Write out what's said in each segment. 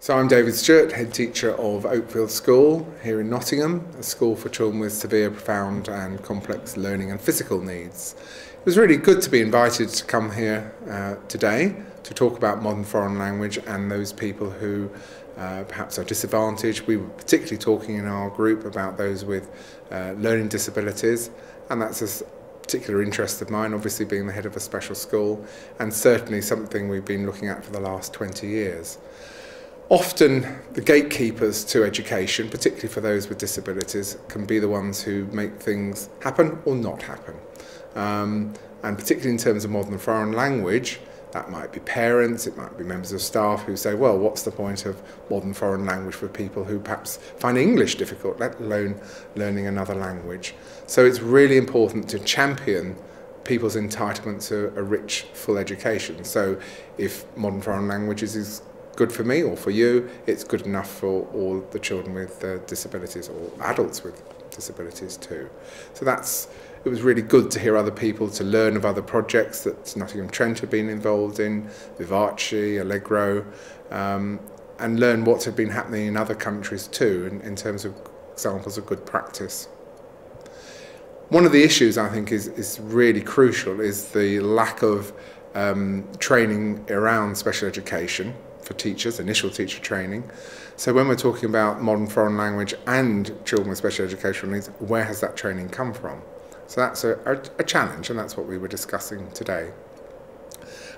So I'm David Stewart, head teacher of Oakfield School here in Nottingham, a school for children with severe, profound and complex learning and physical needs. It was really good to be invited to come here today to talk about modern foreign language and those people who perhaps are disadvantaged. We were particularly talking in our group about those with learning disabilities, and that's a particular interest of mine, obviously being the head of a special school, and certainly something we've been looking at for the last 20 years. Often the gatekeepers to education, particularly for those with disabilities, can be the ones who make things happen or not happen. And particularly in terms of modern foreign language, that might be parents, it might be members of staff who say, well, what's the point of modern foreign language for people who perhaps find English difficult, let alone learning another language. So it's really important to champion people's entitlement to a rich, full education. So if modern foreign languages is good for me or for you, it's good enough for all the children with disabilities or adults with disabilities too. So it was really good to hear other people, to learn of other projects that Nottingham Trent have been involved in, Vivace, Allegro, and learn what had been happening in other countries too in terms of examples of good practice. One of the issues I think is really crucial is the lack of training around special education for teachers, initial teacher training. So when we're talking about modern foreign language and children with special educational needs, where has that training come from? So that's a challenge, and that's what we were discussing today.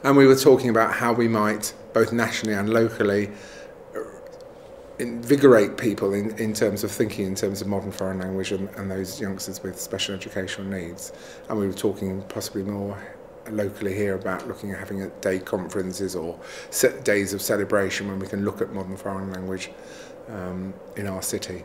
And we were talking about how we might, both nationally and locally, invigorate people in terms of thinking in terms of modern foreign language and those youngsters with special educational needs. And we were talking possibly more locally here about looking at having day conferences or set days of celebration when we can look at modern foreign language in our city.